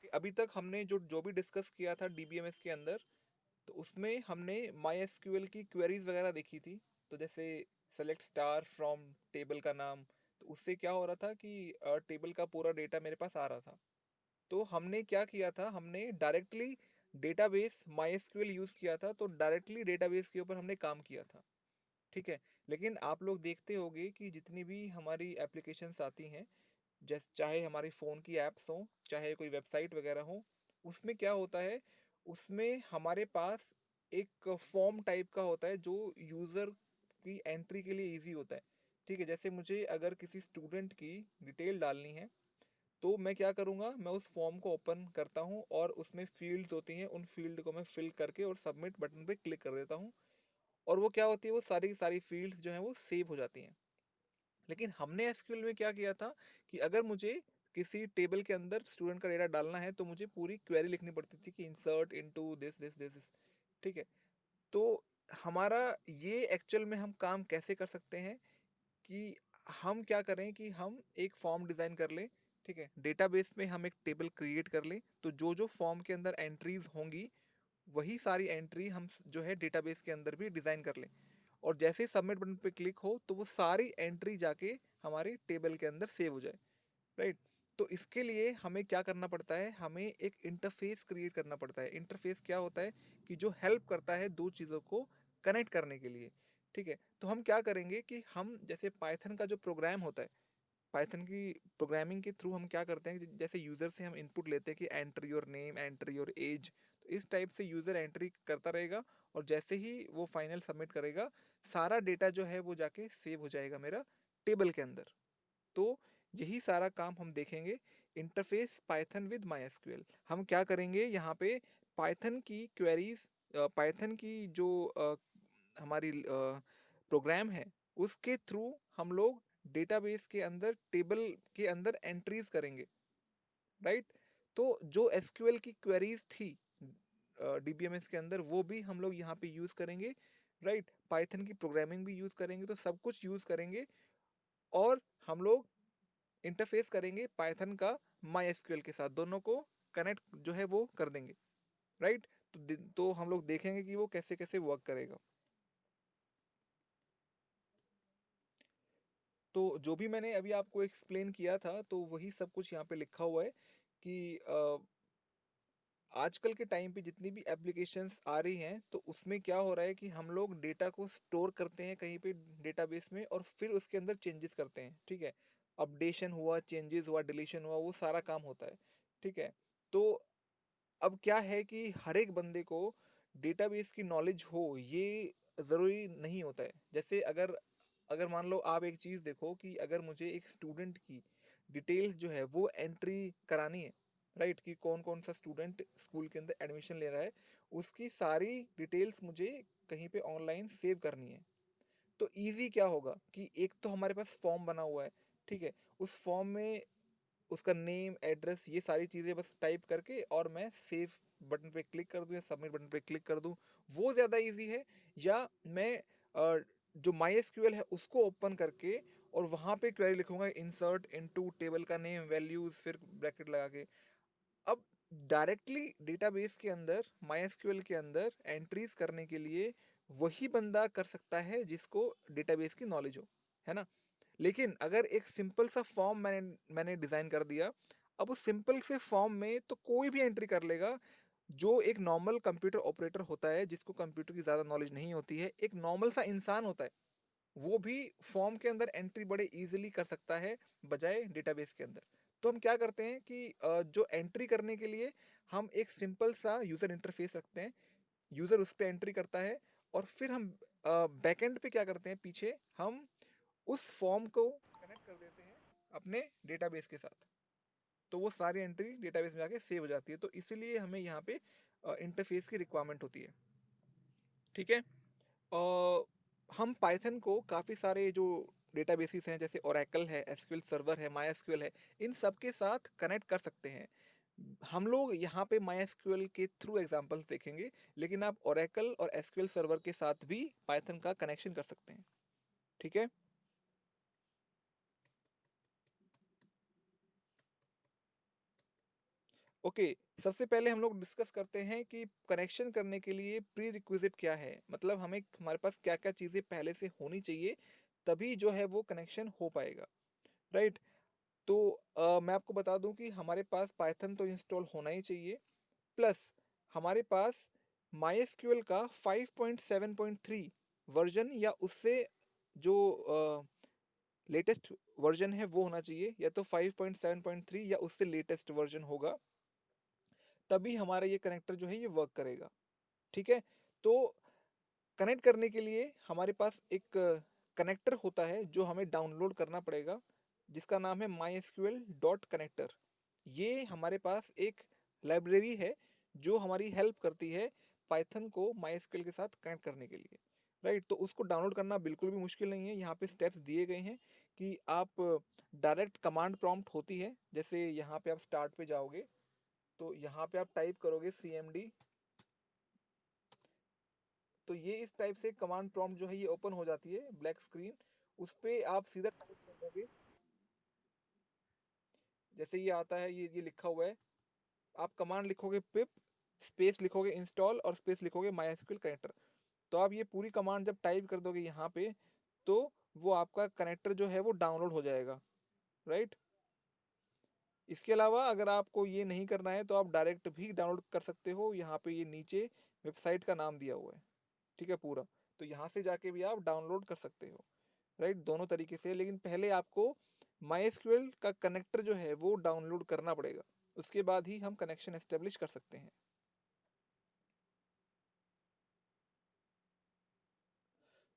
कि अभी तक हमने जो जो भी डिस्कस किया था डीबीएमएस के अंदर, तो उसमें हमने माई एसक्यूएल की क्वेरीज वगैरह देखी थी। तो जैसे सेलेक्ट स्टार फ्रॉम टेबल का नाम, तो उससे क्या हो रहा था कि टेबल का पूरा डेटा मेरे पास आ रहा था। तो हमने क्या किया था, हमने directly database my SQL use किया था, तो डायरेक्टली डेटाबेस के ऊपर हमने काम किया था। ठीक है। लेकिन आप लोग देखते होंगे कि जितनी भी हमारी एप्लीकेशंस आती हैं, जैसे चाहे हमारी फ़ोन की ऐप्स हों, चाहे कोई वेबसाइट वगैरह हो, उसमें क्या होता है, उसमें हमारे पास एक फॉर्म टाइप का होता है जो यूज़र की एंट्री के लिए इजी होता है। ठीक है। जैसे मुझे अगर किसी स्टूडेंट की डिटेल डालनी है, तो मैं क्या करूँगा, मैं उस फॉर्म को ओपन करता हूँ और उसमें फील्ड्स होती हैं, उन फील्ड को मैं फिल करके और सबमिट बटन पे क्लिक कर देता हूँ। और वो क्या होती है, वो सारी की सारी फील्ड्स जो हैं वो सेव हो जाती हैं। लेकिन हमने एसक्यूएल में क्या किया था कि अगर मुझे किसी टेबल के अंदर स्टूडेंट का डेटा डालना है, तो मुझे पूरी क्वेरी लिखनी पड़ती थी कि insert into this this this this. ठीक है। तो हमारा ये एक्चुअल में हम काम कैसे कर सकते हैं कि हम क्या करें कि हम एक फॉर्म डिज़ाइन कर लें। ठीक है। डेटाबेस में हम एक टेबल क्रिएट कर लें, तो जो जो फॉर्म के अंदर एंट्रीज होंगी, वही सारी एंट्री हम जो है डेटाबेस के अंदर भी डिज़ाइन कर लें। और जैसे ही सबमिट बटन पे क्लिक हो, तो वो सारी एंट्री जाके हमारे टेबल के अंदर सेव हो जाए। राइट। तो इसके लिए हमें क्या करना पड़ता है, हमें एक इंटरफेस क्रिएट करना पड़ता है। इंटरफेस क्या होता है कि जो हेल्प करता है दो चीज़ों को कनेक्ट करने के लिए। ठीक है। तो हम क्या करेंगे कि हम जैसे पाइथन का जो प्रोग्राम होता है, पाइथन की प्रोग्रामिंग के थ्रू हम क्या करते हैं कि जैसे यूज़र से हम इनपुट लेते हैं कि enter your name, enter your age, तो इस टाइप से यूज़र एंट्री करता रहेगा। और जैसे ही वो फाइनल सबमिट करेगा, सारा डेटा जो है वो जाके सेव हो जाएगा मेरा टेबल के अंदर। तो यही सारा काम हम देखेंगे। Interface Python with my SQL, हम क्या करेंगे यहाँ पे, पाइथन की क्वेरीज, पाइथन की जो हमारी प्रोग्राम है, उसके थ्रू हम लोग डेटाबेस के अंदर टेबल के अंदर एंट्रीज करेंगे। राइट। तो जो एसक्यूएल की क्वेरीज थी डीबीएमएस के अंदर, वो भी हम लोग यहाँ पे यूज़ करेंगे। राइट। पाइथन की प्रोग्रामिंग भी यूज़ करेंगे, तो सब कुछ यूज़ करेंगे। और हम लोग इंटरफेस करेंगे पाइथन का माई एसक्यूएल के साथ, दोनों को कनेक्ट जो है वो कर देंगे। राइट। तो हम लोग देखेंगे कि वो कैसे कैसे वर्क करेगा। तो जो भी मैंने अभी आपको एक्सप्लेन किया था, तो वही सब कुछ यहाँ पे लिखा हुआ है कि आजकल के टाइम पे जितनी भी एप्लीकेशंस आ रही हैं, तो उसमें क्या हो रहा है कि हम लोग डेटा को स्टोर करते हैं कहीं पे डेटाबेस में, और फिर उसके अंदर चेंजेस करते हैं। ठीक है। अपडेशन हुआ, चेंजेस हुआ, डिलीशन हुआ, वो सारा काम होता है। ठीक है। तो अब क्या है कि हर एक बंदे को डेटाबेस की नॉलेज हो, ये ज़रूरी नहीं होता है। जैसे अगर अगर मान लो आप एक चीज़ देखो कि अगर मुझे एक स्टूडेंट की डिटेल्स जो है वो एंट्री करानी है, राइट, कि कौन कौन सा स्टूडेंट स्कूल के अंदर एडमिशन ले रहा है, उसकी सारी डिटेल्स मुझे कहीं पे ऑनलाइन सेव करनी है। तो इजी क्या होगा कि एक तो हमारे पास फॉर्म बना हुआ है। ठीक है। उस फॉर्म में उसका नेम, एड्रेस, ये सारी चीज़ें बस टाइप करके और मैं सेव बटन पे क्लिक कर दूँ या सबमिट बटन पे क्लिक कर दूँ, वो ज़्यादा इजी है। या मैं जो माई एसक्यूएल है उसको ओपन करके और वहाँ पे क्वेरी लिखूंगा, इंसर्ट इनटू टेबल का नेम, वैल्यूज़, फिर ब्रैकेट लगा के। अब डायरेक्टली डेटाबेस के अंदर, माई एसक्यूएल के अंदर एंट्रीज करने के लिए वही बंदा कर सकता है जिसको डेटाबेस की नॉलेज हो, है ना। लेकिन अगर एक सिंपल सा फॉर्म मैंने डिज़ाइन कर दिया, अब उस सिंपल से फॉर्म में तो कोई भी एंट्री कर लेगा। जो एक नॉर्मल कंप्यूटर ऑपरेटर होता है, जिसको कंप्यूटर की ज़्यादा नॉलेज नहीं होती है, एक नॉर्मल सा इंसान होता है, वो भी फॉर्म के अंदर एंट्री बड़े इजीली कर सकता है, बजाय डेटाबेस के अंदर। तो हम क्या करते हैं कि जो एंट्री करने के लिए हम एक सिंपल सा यूज़र इंटरफेस रखते हैं, यूज़र उस पर एंट्री करता है, और फिर हम बैकएंड पे क्या करते हैं, पीछे हम उस फॉर्म को कनेक्ट कर देते हैं अपने डेटाबेस के साथ। तो वो सारी एंट्री डेटाबेस में जाके सेव हो जाती है। तो इसीलिए हमें यहाँ पे इंटरफेस की रिक्वायरमेंट होती है। ठीक है। हम पाइथन को काफ़ी सारे जो डेटाबेसेस हैं, जैसे ओरेकल है, एसक्यूएल सर्वर है, माई एसक्यूएल है, इन सब के साथ कनेक्ट कर सकते हैं। हम लोग यहाँ पे माई एसक्यूएल के थ्रू एग्जांपल्स देखेंगे, लेकिन आप ओरेकल और एसक्यूएल सर्वर के साथ भी पाइथन का कनेक्शन कर सकते हैं। ठीक है। ओके, सबसे पहले हम लोग डिस्कस करते हैं कि कनेक्शन करने के लिए प्री रिक्विजिट क्या है, मतलब हमें हमारे पास क्या क्या चीज़ें पहले से होनी चाहिए, तभी जो है वो कनेक्शन हो पाएगा, राइट। तो मैं आपको बता दूं कि हमारे पास पाइथन तो इंस्टॉल होना ही चाहिए, प्लस हमारे पास MySQL का 5.7.3 वर्जन या उससे जो लेटेस्ट वर्जन है वो होना चाहिए, या तो 5.7.3 या उससे लेटेस्ट वर्जन होगा, तभी हमारा ये कनेक्टर जो है ये वर्क करेगा। ठीक है, तो कनेक्ट करने के लिए हमारे पास एक कनेक्टर होता है जो हमें डाउनलोड करना पड़ेगा, जिसका नाम है mysql डॉट कनेक्टर। ये हमारे पास एक लाइब्रेरी है जो हमारी हेल्प करती है पाइथन को mysql के साथ कनेक्ट करने के लिए, राइट। तो उसको डाउनलोड करना बिल्कुल भी मुश्किल नहीं है, यहाँ पे स्टेप्स दिए गए हैं कि आप डायरेक्ट कमांड प्रॉम्प्ट होती है, जैसे यहाँ पे आप स्टार्ट पे जाओगे तो यहाँ पे आप टाइप करोगे cmd, तो ये इस टाइप से कमांड प्रॉम्प्ट जो है ये ओपन हो जाती है ब्लैक स्क्रीन, उस पे आप सीधा टाइप कर दोगे, जैसे ये आता है, ये लिखा हुआ है, आप कमांड लिखोगे पिप स्पेस लिखोगे इंस्टॉल और स्पेस लिखोगे MySQL कनेक्टर। तो आप ये पूरी कमांड जब टाइप कर दोगे यहाँ पे, तो वो आपका कनेक्टर जो है वो डाउनलोड हो जाएगा, राइट। इसके अलावा अगर आपको ये नहीं करना है तो आप डायरेक्ट भी डाउनलोड कर सकते हो, यहाँ पे ये नीचे वेबसाइट का नाम दिया हुआ है, ठीक है पूरा, तो यहाँ से जाके भी आप डाउनलोड कर सकते हो, राइट, दोनों तरीके से। लेकिन पहले आपको MySQL का कनेक्टर जो है वो डाउनलोड करना पड़ेगा, उसके बाद ही हम कनेक्शन एस्टेब्लिश कर सकते हैं।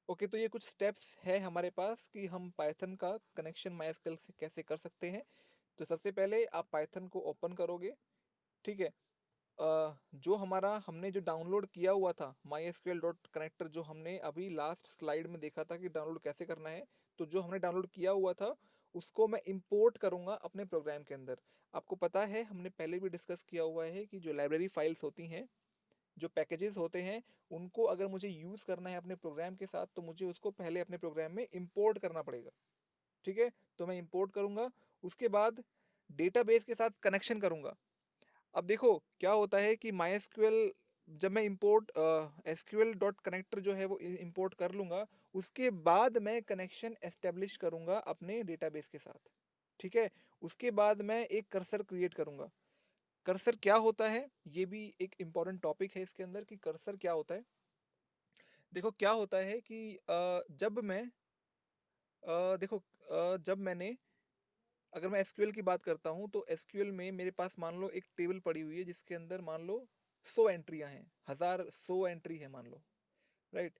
ओके, तो ये कुछ स्टेप्स है हमारे पास कि हम पाइथन का कनेक्शन MySQL से कैसे कर सकते हैं। तो सबसे पहले आप पाइथन को ओपन करोगे, ठीक है। जो हमारा हमने जो डाउनलोड किया हुआ था MySQL डॉट कनेक्टर, जो हमने अभी लास्ट स्लाइड में देखा था कि डाउनलोड कैसे करना है, तो जो हमने डाउनलोड किया हुआ था उसको मैं इंपोर्ट करूंगा अपने प्रोग्राम के अंदर। आपको पता है हमने पहले भी डिस्कस किया हुआ है कि जो लाइब्रेरी फाइल्स होती हैं, जो पैकेजेस होते हैं, उनको अगर मुझे यूज़ करना है अपने प्रोग्राम के साथ तो मुझे उसको पहले अपने प्रोग्राम में इंपोर्ट करना पड़ेगा, ठीक है। तो मैं इंपोर्ट करूंगा, उसके बाद डेटाबेस के साथ कनेक्शन करूंगा। अब देखो क्या होता है कि MySQL जब मैं इंपोर्ट SQL डॉट कनेक्टर जो है वो इंपोर्ट कर लूँगा, उसके बाद मैं कनेक्शन एस्टेब्लिश करूँगा अपने डेटाबेस के साथ, ठीक है। उसके बाद मैं एक कर्सर क्रिएट करूँगा। कर्सर क्या होता है, ये भी एक इम्पॉर्टेंट टॉपिक है इसके अंदर कि कर्सर क्या होता है। देखो क्या होता है कि जब मैं देखो जब मैंने अगर मैं एसक्यूएल की बात करता हूँ तो एसक्यूएल में मेरे पास मान लो एक टेबल पड़ी हुई है जिसके अंदर मान लो 100 एंट्रियां हैं, 1000 100 एंट्री है मान लो, राइट।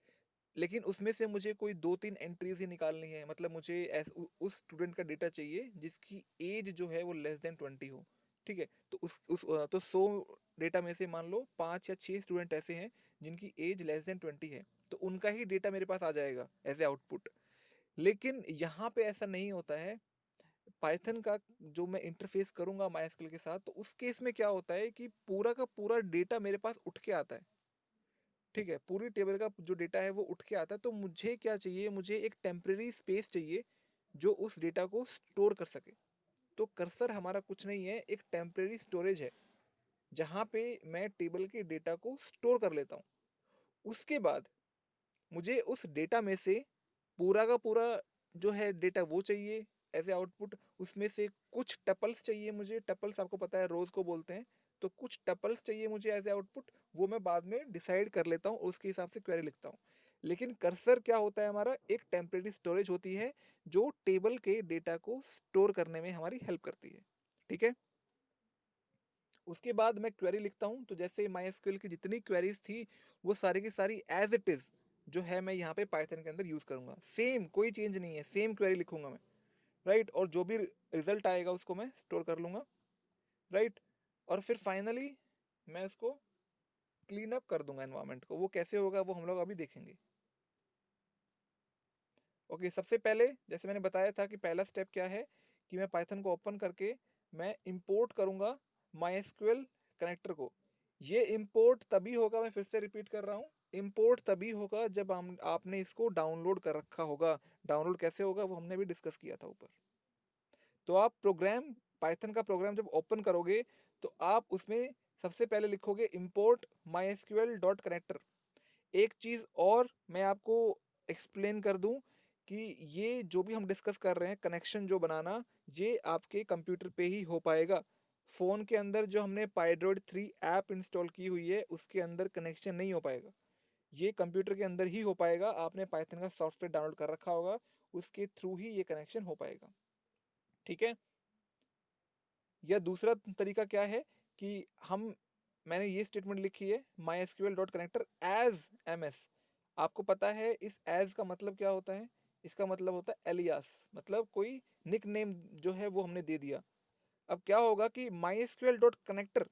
लेकिन उसमें से मुझे कोई 2-3 एंट्रीज ही निकालनी है, मतलब मुझे उस स्टूडेंट का डेटा चाहिए जिसकी एज जो है वो <20 हो, ठीक है। तो तो 100 डेटा में से मान लो 5 या 6 स्टूडेंट ऐसे हैं जिनकी एज <20 है, तो उनका ही डेटा मेरे पास आ जाएगा एज ए आउटपुट। लेकिन यहाँ पे ऐसा नहीं होता है। पाइथन का जो मैं इंटरफेस करूंगा MySQL के साथ, तो उस केस में क्या होता है कि पूरा का पूरा डेटा मेरे पास उठ के आता है, ठीक है। पूरी टेबल का जो डेटा है वो उठ के आता है, तो मुझे क्या चाहिए, मुझे एक टेम्परेरी स्पेस चाहिए जो उस डेटा को स्टोर कर सके। तो कर्सर हमारा कुछ नहीं है, एक टेम्परेरी स्टोरेज है जहाँ पे मैं टेबल के डेटा को स्टोर कर लेता हूँ। उसके बाद मुझे उस डेटा में से पूरा का पूरा जो है डेटा वो चाहिए एज ए आउटपुट। उसमें से कुछ टपल्स चाहिए मुझे, टपल्स आपको पता है रोज को बोलते हैं, तो कुछ टपल्स चाहिए मुझे एज ए आउटपुट, वो मैं बाद में डिसाइड कर लेता हूँ, उसके हिसाब से क्वेरी लिखता हूँ। लेकिन कर्सर क्या होता है, हमारा एक टेम्परेरी स्टोरेज होती है जो टेबल के डेटा को स्टोर करने में हमारी हेल्प करती है, ठीक है। उसके बाद मैं क्वेरी लिखता हूँ, तो जैसे MySQL की जितनी क्वेरीज थी वो सारी की सारी एज इट इज़ जो है मैं यहाँ पे पाइथन के अंदर यूज़ करूँगा, सेम कोई चेंज नहीं है, सेम क्वेरी लिखूंगा मैं, राइट। और जो भी रिजल्ट आएगा उसको मैं स्टोर कर लूँगा, राइट। और फिर फाइनली मैं उसको क्लीन अप कर दूंगा एनवायरनमेंट को। वो कैसे होगा वो हम लोग अभी देखेंगे। ओके, सबसे पहले जैसे मैंने बताया था कि पहला स्टेप क्या है कि मैं पाइथन को ओपन करके मैं इंपोर्ट करूंगा MySQL कनेक्टर को। ये इंपोर्ट तभी होगा, मैं फिर से रिपीट कर रहा हूँ, इंपोर्ट तभी होगा जब हम आपने इसको डाउनलोड कर रखा होगा। डाउनलोड कैसे होगा वो हमने भी डिस्कस किया था ऊपर। तो आप प्रोग्राम पाइथन का प्रोग्राम जब ओपन करोगे तो आप उसमें सबसे पहले लिखोगे import mysql डॉट कनेक्टर। एक चीज़ और मैं आपको एक्सप्लेन कर दूं कि ये जो भी हम डिस्कस कर रहे हैं कनेक्शन जो बनाना, ये आपके कंप्यूटर पे ही हो पाएगा। फ़ोन के अंदर जो हमने पाइड्रॉइड 3 ऐप इंस्टॉल की हुई है उसके अंदर कनेक्शन नहीं हो पाएगा। ये कंप्यूटर के अंदर ही हो पाएगा। आपने पाइथन का सॉफ्टवेयर डाउनलोड कर रखा होगा, उसके थ्रू ही ये कनेक्शन हो पाएगा। ठीक है। या दूसरा तरीका क्या है कि हम मैंने ये स्टेटमेंट लिखी है my dot connector as M S. आपको पता है इस एज का मतलब क्या होता है? इसका मतलब होता है एलियास, मतलब कोई निक नेम जो है वो हमने दे दिया। अब क्या होगा कि माई डॉट कनेक्टर,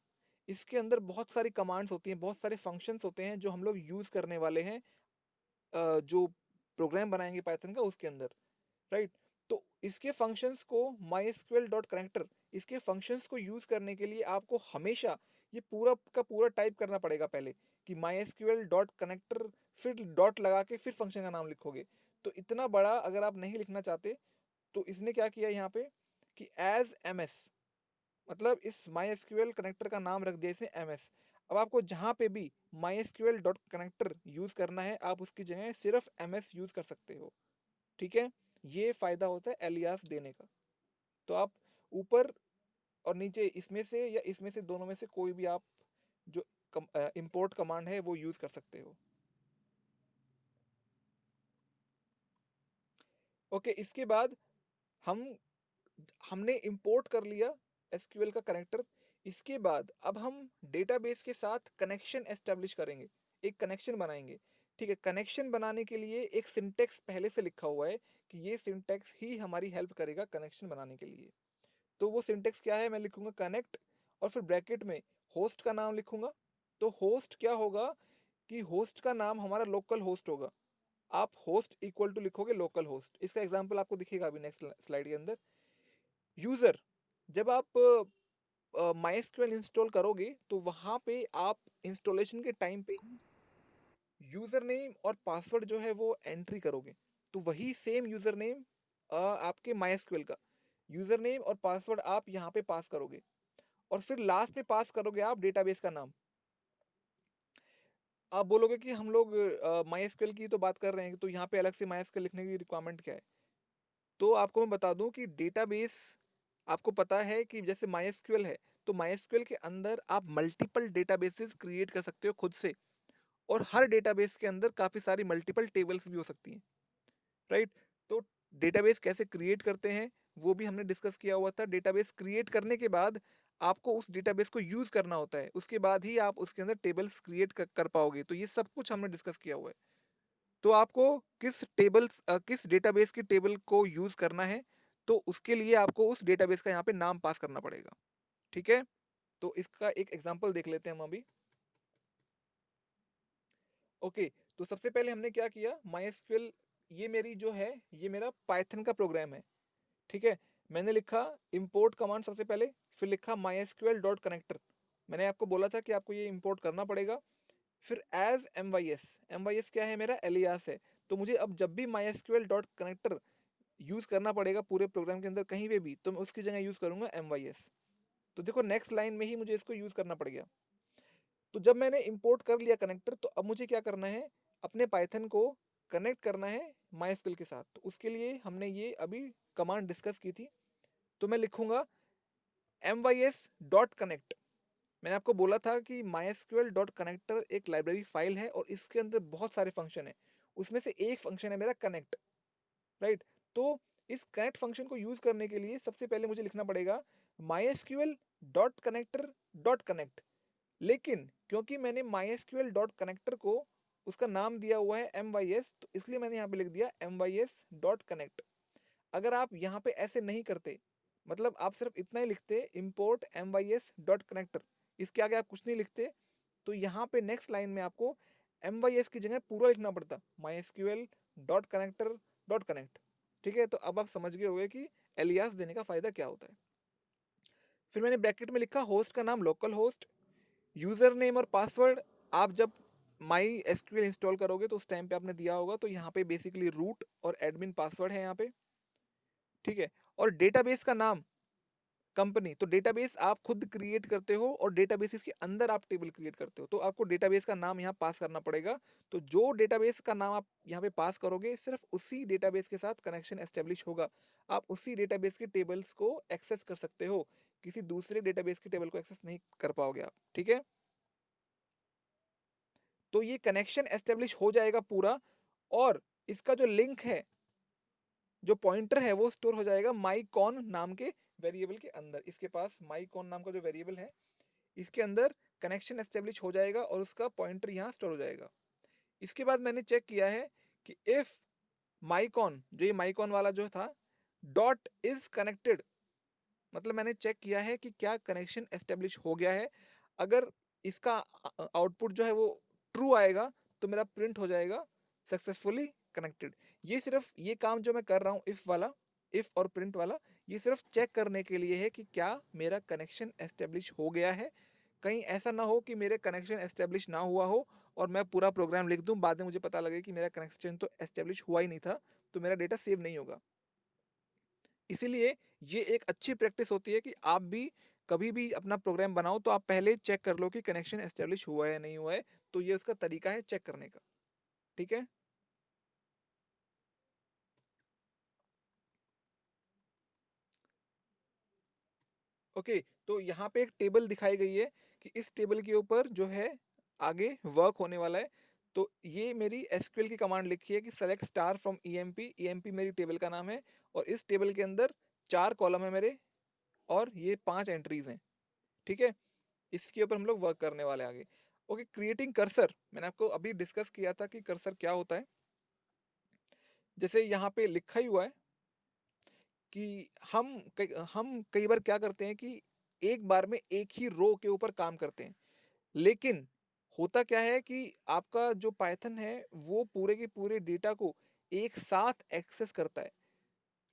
इसके अंदर बहुत सारी कमांड्स होती हैं, बहुत सारे फंक्शंस होते हैं जो हम लोग यूज़ करने वाले हैं जो प्रोग्राम बनाएंगे पाइथन का उसके अंदर, राइट। तो इसके फंक्शंस को माई डॉट कनेक्टर, इसके फंक्शंस को यूज़ करने के लिए आपको हमेशा ये पूरा का पूरा टाइप करना पड़ेगा पहले कि माई डॉट कनेक्टर, फिर डॉट लगा के फिर फंक्शन का नाम लिखोगे। तो इतना बड़ा अगर आप नहीं लिखना चाहते तो इसने क्या किया यहाँ पे कि एज एम एस, मतलब इस माई कनेक्टर का नाम रख दिया इसने एम एस। अब आपको जहाँ पे भी माई डॉट कनेक्टर यूज़ करना है आप उसकी जगह सिर्फ एम एस यूज़ कर सकते हो। ठीक है। ये फ़ायदा होता है एलियास देने का। तो आप ऊपर और नीचे इसमें से या इसमें से दोनों में से कोई भी आप जो इंपोर्ट कमांड है वो यूज़ कर सकते हो। ओके, इसके बाद हम हमने इंपोर्ट कर लिया एसक्यूएल का कनेक्टर। इसके बाद अब हम डेटाबेस के साथ कनेक्शन एस्टेब्लिश करेंगे, एक कनेक्शन बनाएंगे। ठीक है, कनेक्शन बनाने के लिए एक सिंटेक्स पहले से लिखा हुआ है कि ये सिंटेक्स ही हमारी हेल्प करेगा कनेक्शन बनाने के लिए। तो वो सिंटेक्स क्या है? मैं लिखूंगा कनेक्ट और फिर ब्रैकेट में होस्ट का नाम लिखूंगा। तो होस्ट क्या होगा कि होस्ट का नाम हमारा लोकल होस्ट होगा। आप होस्ट इक्वल टू लिखोगे लोकल होस्ट। इसका एग्जांपल आपको दिखेगा अभी नेक्स्ट स्लाइड के अंदर। यूज़र, जब आप माइस्क्यूएल इंस्टॉल करोगे तो वहाँ पे आप इंस्टॉलेशन के टाइम पे यूज़र नेम और पासवर्ड जो है वो एंट्री करोगे। तो वही सेम यूज़र नेम आपके माइस्क्यूएल का यूज़र नेम और पासवर्ड आप यहाँ पे पास करोगे और फिर लास्ट में पास करोगे आप डेटाबेस का नाम। आप बोलोगे कि हम लोग माइस्क्यूएल की तो बात कर रहे हैं तो यहाँ पे अलग से माइस्क्यूएल लिखने की रिक्वायरमेंट क्या है? तो आपको मैं बता दूं कि डेटाबेस, आपको पता है कि जैसे माइस्क्यूएल है तो माइस्क्यूएल के अंदर आप मल्टीपल डेटाबेसेस क्रिएट कर सकते हो खुद से, और हर डेटाबेस के अंदर काफ़ी सारी मल्टीपल टेबल्स भी हो सकती हैं, राइट। तो डेटाबेस कैसे क्रिएट करते हैं वो भी हमने डिस्कस किया हुआ था। डेटाबेस क्रिएट करने के बाद आपको उस डेटाबेस को यूज़ करना होता है, उसके बाद ही आप उसके अंदर टेबल्स क्रिएट कर पाओगे। तो ये सब कुछ हमने डिस्कस किया हुआ है। तो आपको किस डेटाबेस की टेबल को यूज़ करना है तो उसके लिए आपको उस डेटाबेस का यहाँ पे नाम पास करना पड़ेगा। ठीक है। तो इसका एक एग्जांपल देख लेते हैं हम अभी। ओके, तो सबसे पहले हमने क्या किया, माई ये मेरी जो है ये मेरा पाइथन का प्रोग्राम है। ठीक है। मैंने लिखा इंपोर्ट कमांड सबसे पहले, फिर लिखा माई डॉट कनेक्टर। मैंने आपको बोला था कि आपको ये इंपोर्ट करना पड़ेगा। फिर एज एम वाई एस क्या है? मेरा एलियास है। तो मुझे अब जब भी माई डॉट कनेक्टर यूज़ करना पड़ेगा पूरे प्रोग्राम के अंदर कहीं पे भी, तो मैं उसकी जगह यूज़ करूँगा एम वाई एस। तो देखो नेक्स्ट लाइन में ही मुझे इसको यूज़ करना पड़ गया। तो जब मैंने इंपोर्ट कर लिया कनेक्टर तो अब मुझे क्या करना है, अपने पाइथन को कनेक्ट करना है माई के साथ। तो उसके लिए हमने ये अभी कमांड डिस्कस की थी। तो मैं लिखूंगा M Y S dot connect. मैंने आपको बोला था कि माई डॉट कनेक्टर एक लाइब्रेरी फाइल है और इसके अंदर बहुत सारे फंक्शन है। उसमें से एक फंक्शन है मेरा कनेक्ट, राइट। तो इस कनेक्ट फंक्शन को यूज करने के लिए सबसे पहले मुझे लिखना पड़ेगा माई डॉट कनेक्टर डॉट कनेक्ट। लेकिन क्योंकि मैंने माई डॉट कनेक्टर को उसका नाम दिया हुआ है एम वाई एस, तो इसलिए मैंने यहाँ पे लिख दिया M Y S dot connect. अगर आप यहाँ पे ऐसे नहीं करते, मतलब आप सिर्फ इतना ही लिखते import M Y S dot connector, इसके आगे आप कुछ नहीं लिखते, तो यहाँ पे नेक्स्ट लाइन में आपको एम वाई एस की जगह पूरा लिखना पड़ता माई डॉट कनेक्टर डॉट कनेक्ट। ठीक है। तो अब आप समझ गए होंगे कि एलियास देने का फ़ायदा क्या होता है। फिर मैंने ब्रैकेट में लिखा होस्ट का नाम लोकल होस्ट, यूज़र नेम और पासवर्ड आप जब माई एसक्यूएल इंस्टॉल करोगे तो उस टाइम पे आपने दिया होगा, तो यहाँ पे बेसिकली रूट और एडमिन पासवर्ड है यहाँ पे। ठीक है। और डेटाबेस का नाम कंपनी, तो डेटाबेस आप खुद क्रिएट करते हो और डेटाबेसेस के अंदर आप टेबल क्रिएट करते हो, तो आपको डेटाबेस का नाम यहाँ पास करना पड़ेगा। तो जो डेटाबेस का नाम आप यहाँ पे पास करोगे, सिर्फ उसी डेटाबेस के साथ कनेक्शन एस्टेब्लिश होगा। आप उसी डेटाबेस के टेबल्स को एक्सेस कर सकते हो, किसी दूसरे डेटाबेस के टेबल को एक्सेस नहीं कर पाओगे आप, ठीक है। तो ये कनेक्शन एस्टेब्लिश हो जाएगा पूरा, और इसका जो लिंक है, जो पॉइंटर है, वो स्टोर हो जाएगा माईकॉन नाम के वेरिएबल के अंदर। इसके पास माईकॉन नाम का जो वेरिएबल है, इसके अंदर कनेक्शन एस्टेब्लिश हो जाएगा और उसका पॉइंटर यहाँ स्टोर हो जाएगा। इसके बाद मैंने चेक किया है कि इफ माईकॉन, जो ये माईकॉन वाला जो था, डॉट इज कनेक्टेड, मतलब मैंने चेक किया है कि क्या कनेक्शन एस्टेब्लिश हो गया है। अगर इसका आउटपुट जो है वो ट्रू आएगा, तो मेरा प्रिंट हो जाएगा सक्सेसफुली कनेक्टेड। ये सिर्फ ये काम जो मैं कर रहा हूँ, इफ वाला, इफ और प्रिंट वाला, ये सिर्फ चेक करने के लिए है कि क्या मेरा कनेक्शन एस्टेब्लिश हो गया है। कहीं ऐसा ना हो कि मेरे कनेक्शन एस्टेब्लिश ना हुआ हो और मैं पूरा प्रोग्राम लिख दूं, बाद में मुझे पता लगे कि मेरा कनेक्शन तो एस्टेब्लिश हुआ ही नहीं था, तो मेरा डेटा सेव नहीं होगा। इसीलिए ये एक अच्छी प्रैक्टिस होती है कि आप भी कभी भी अपना प्रोग्राम बनाओ तो आप पहले चेक कर लो कि कनेक्शन एस्टेब्लिश हुआ है नहीं हुआ है। तो ये उसका तरीका है चेक करने का, ठीक है। ओके, तो यहाँ पे एक टेबल दिखाई गई है कि इस टेबल के ऊपर जो है आगे वर्क होने वाला है। तो ये मेरी एसक्यूएल की कमांड लिखी है कि select star from EMP, EMP मेरी टेबल का नाम है, और इस टेबल के अंदर 4 कॉलम है मेरे, और ये 5 एंट्रीज हैं, ठीक है। इसके ऊपर हम लोग वर्क करने वाले हैं आगे। ओके, क्रिएटिंग कर्सर, मैंने आपको अभी डिस्कस किया था कि कर्सर क्या होता है। जैसे यहाँ पे लिखा ही हुआ है कि हम कई बार क्या करते हैं कि एक बार में एक ही रो के ऊपर काम करते हैं, लेकिन होता क्या है कि आपका जो पाइथन है वो पूरे के पूरे डेटा को एक साथ एक्सेस करता है,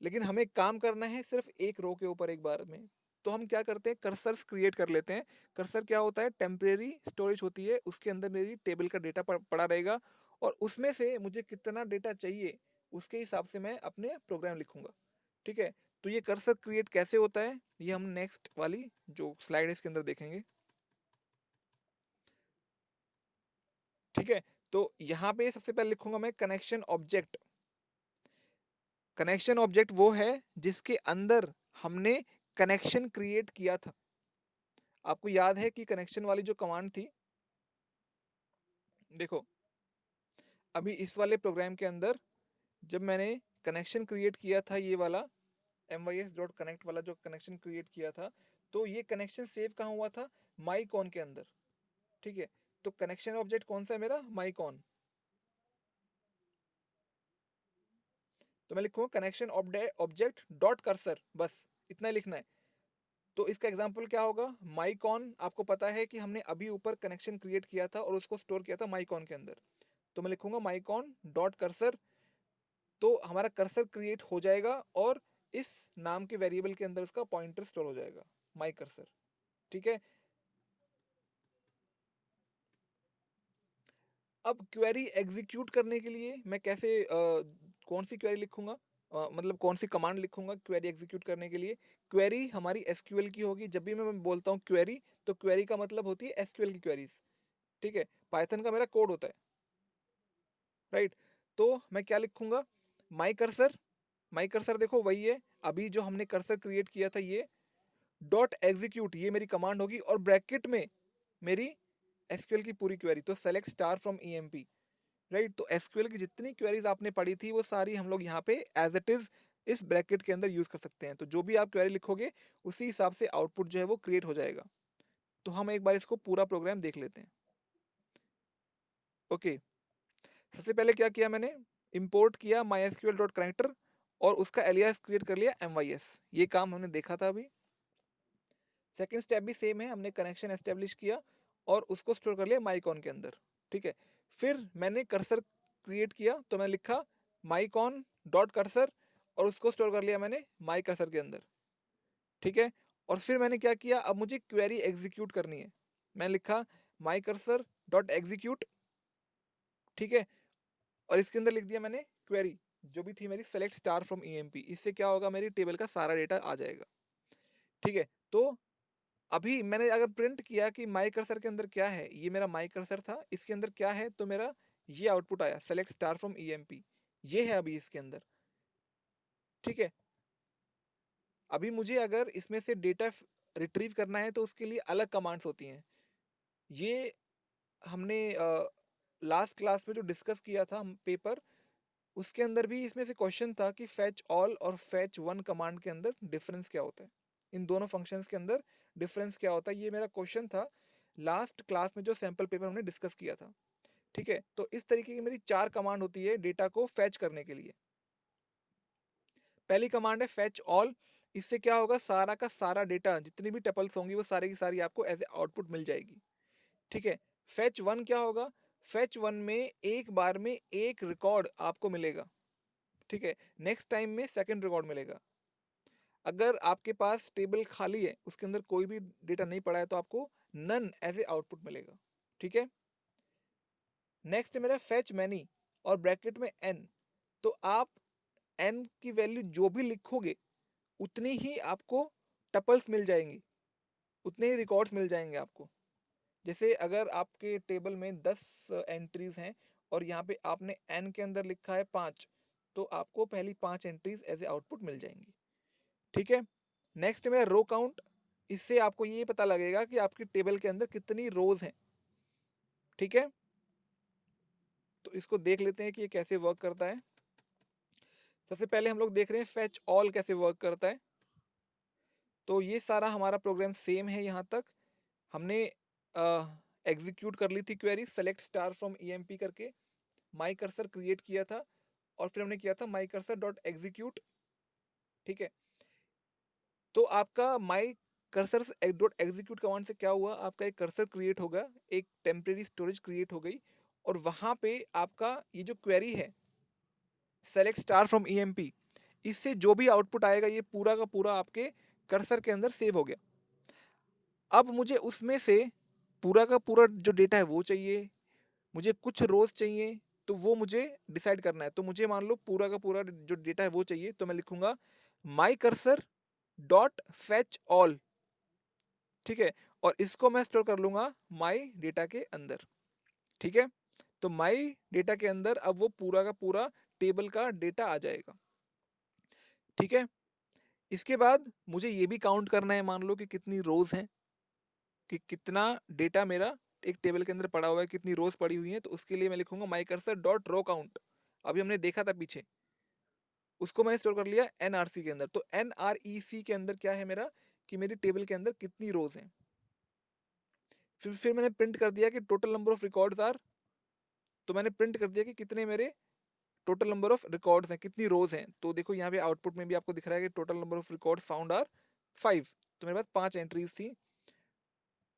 लेकिन हमें काम करना है सिर्फ एक रो के ऊपर एक बार में। तो हम क्या करते हैं, कर्सर्स क्रिएट कर लेते हैं। कर्सर क्या होता है, टेम्परेरी स्टोरेज होती है, उसके अंदर मेरी टेबल का डेटा पड़ा रहेगा, और उसमें से मुझे कितना डेटा चाहिए उसके हिसाब से मैं अपने प्रोग्राम लिखूंगा, ठीक है। तो ये कर्सर क्रिएट कैसे होता है, ये हम नेक्स्ट वाली जो स्लाइड है इसके अंदर देखेंगे, ठीक है। तो यहाँ पे सबसे पहले लिखूंगा मैं कनेक्शन ऑब्जेक्ट। कनेक्शन ऑब्जेक्ट वो है जिसके अंदर हमने कनेक्शन क्रिएट किया था। आपको याद है कि कनेक्शन वाली जो कमांड थी, देखो अभी इस वाले प्रोग्राम के अंदर जब मैंने कनेक्शन क्रिएट किया था, ये वाला mys.connect वाला जो कनेक्शन क्रिएट किया था, तो ये कनेक्शन सेव कहाँ हुआ था, माईकॉन के अंदर, ठीक है। तो कनेक्शन ऑब्जेक्ट कौन सा है मेरा, माईकॉन। तो मैं लिखूंगा कनेक्शन ऑब्जेक्ट डॉट कर्सर, बस इतना ही लिखना है। तो इसका एग्जांपल क्या होगा, माईकॉन, आपको पता है कि हमने अभी ऊपर कनेक्शन क्रिएट किया था और उसको स्टोर किया था माईकॉन के अंदर। तो मैं लिखूंगा माईकॉन डॉट कर्सर, तो हमारा कर्सर क्रिएट हो जाएगा और इस नाम के वेरिएबल के अंदर उसका पॉइंटर स्टोर हो जाएगा, माई कर्सर, ठीक है। अब क्वेरी एग्जीक्यूट करने के लिए मैं कैसे कौन सी क्वेरी लिखूंगा, मतलब कौन सी कमांड लिखूंगा क्वेरी एग्जीक्यूट करने के लिए। क्वेरी हमारी एसक्यूएल की होगी। जब भी मैं बोलता हूँ क्वेरी, तो क्वेरी का मतलब होती है एसक्यूएल की क्वेरीज, ठीक है। पाइथन का मेरा कोड होता है, राइट। तो मैं क्या लिखूंगा, माई कर्सर, माई कर्सर देखो वही है, अभी जो हमने कर्सर क्रिएट किया था ये, डॉट एग्जीक्यूट ये मेरी कमांड होगी, और ब्रैकेट में मेरी एसक्यूएल की पूरी क्वेरी, तो select star from EMP, right. तो एसक्यूएल की जितनी क्वेरीज आपने पढ़ी थी वो सारी हम लोग यहाँ पे एज इट इज इस ब्रैकेट के अंदर यूज कर सकते हैं। तो जो भी आप क्वेरी लिखोगे उसी हिसाब से आउटपुट जो है वो क्रिएट हो जाएगा। तो हम एक बार इसको पूरा प्रोग्राम देख लेते हैं। ओके, सबसे पहले क्या किया मैंने, इंपोर्ट किया mysql.connector और उसका एलियास क्रिएट कर लिया mys। ये काम हमने देखा था अभी। सेकंड स्टेप भी सेम है, हमने कनेक्शन एस्टेब्लिश किया और उसको स्टोर कर लिया माईकॉन के अंदर, ठीक है। फिर मैंने कर्सर क्रिएट किया, तो मैं लिखा माईकॉन डॉट कर्सर और उसको स्टोर कर लिया मैंने माई कर्सर के अंदर, ठीक है। और फिर मैंने क्या किया, अब मुझे क्वेरी एग्जीक्यूट करनी है। मैं लिखा माई कर्सर डॉट एग्जीक्यूट, ठीक है। और इसके अंदर लिख दिया मैंने क्वेरी जो भी थी मेरी, सेलेक्ट स्टार फ्रॉम ईएमपी। इससे क्या होगा, मेरी टेबल का सारा डेटा आ जाएगा। ठीक है, तो अभी मैंने अगर प्रिंट किया कि माई कर्सर के अंदर क्या है, ये मेरा माई कर्सर था, इसके अंदर क्या है, तो मेरा ये आउटपुट आया, सेलेक्ट स्टार फ्रॉम ईएमपी, ये है अभी इसके अंदर। ठीक है, अभी मुझे अगर इसमें से डेटा रिट्रीव करना है तो उसके लिए अलग कमांड्स होती हैं। ये हमने लास्ट क्लास में जो डिस्कस किया था हम पेपर, उसके अंदर भी इसमें से क्वेश्चन था कि फैच ऑल और फैच वन कमांड के अंदर डिफरेंस क्या होता है, इन दोनों फंक्शंस के अंदर डिफरेंस क्या होता है, ये मेरा क्वेश्चन था लास्ट क्लास में जो सैम्पल पेपर हमने डिस्कस किया था। ठीक है, तो इस तरीके की मेरी 4 कमांड होती है डेटा को फैच करने के लिए। पहली कमांड है फैच ऑल, इससे क्या होगा, सारा का सारा डेटा जितनी भी टपल्स होंगी वो सारी की सारी आपको एज ए आउटपुट मिल जाएगी। ठीक है, फैच वन क्या होगा, फैच वन में एक बार में एक रिकॉर्ड आपको मिलेगा। ठीक है, नेक्स्ट टाइम में सेकंड रिकॉर्ड मिलेगा। अगर आपके पास टेबल खाली है, उसके अंदर कोई भी डेटा नहीं पड़ा है, तो आपको नन एज ए आउटपुट मिलेगा। ठीक है, नेक्स्ट है मेरा फैच मैनी और ब्रैकेट में एन, तो आप एन की वैल्यू जो भी लिखोगे उतनी ही आपको टपल्स मिल जाएंगी, उतने ही रिकॉर्ड्स मिल जाएंगे आपको। जैसे अगर आपके टेबल में 10 एंट्रीज हैं और यहाँ पे आपने एन के अंदर लिखा है 5, तो आपको पहली 5 एंट्रीज एज ए आउटपुट मिल जाएंगी। ठीक है, नेक्स्ट मेरा रो काउंट, इससे आपको ये पता लगेगा कि आपकी टेबल के अंदर कितनी रोज हैं। ठीक है, तो इसको देख लेते हैं कि ये कैसे वर्क करता है। सबसे पहले हम लोग देख रहे हैं फैच ऑल कैसे वर्क करता है। तो ये सारा हमारा प्रोग्राम सेम है, यहाँ तक हमने एग्जीक्यूट कर ली थी query select star from EMP करके, माई कर्सर क्रिएट किया था और फिर हमने किया था माई कर्सर डॉट एग्जीक्यूट। ठीक है, तो आपका माई कर्सर डॉट एग्जीक्यूट कमांड से क्या हुआ, आपका एक कर्सर क्रिएट होगा, एक टेम्परेरी स्टोरेज क्रिएट हो गई, और वहां पे आपका ये जो क्वेरी है सेलेक्ट स्टार फ्रॉम ईएमपी, इससे जो भी आउटपुट आएगा ये पूरा का पूरा आपके कर्सर के अंदर सेव हो गया। अब मुझे उसमें से पूरा का पूरा जो डेटा है वो चाहिए, मुझे कुछ रोज चाहिए, तो वो मुझे डिसाइड करना है। तो मुझे मान लो पूरा का पूरा जो डेटा है वो चाहिए, तो मैं लिखूंगा my cursor dot fetch all. ठीक है, और इसको मैं स्टोर कर लूंगा माई डेटा के अंदर। ठीक है, तो माई डेटा के अंदर अब वो पूरा का पूरा टेबल का डेटा आ जाएगा। ठीक है, इसके बाद मुझे ये भी काउंट करना है, मान लो कि कितनी रोज हैं, कि कितना डेटा मेरा एक टेबल के अंदर पड़ा हुआ है, कितनी रोज पड़ी हुई है, तो उसके लिए मैं लिखूंगा my cursor dot row count. अभी हमने देखा था पीछे, उसको मैंने स्टोर कर लिया एनआरसी के अंदर। तो एनआरईसी के अंदर क्या है मेरा, कि मेरी टेबल के अंदर कितनी रोज हैं। फिर मैंने प्रिंट कर दिया कि total number of records are, तो मैंने प्रिंट कर दिया कि कितने मेरे टोटल नंबर ऑफ रिकॉर्ड्स हैं, कितनी रोज हैं। तो देखो यहाँ पे आउटपुट में भी आपको दिख रहा है कि total number of records found are 5। तो मेरे पास 5 एंट्रीज थी,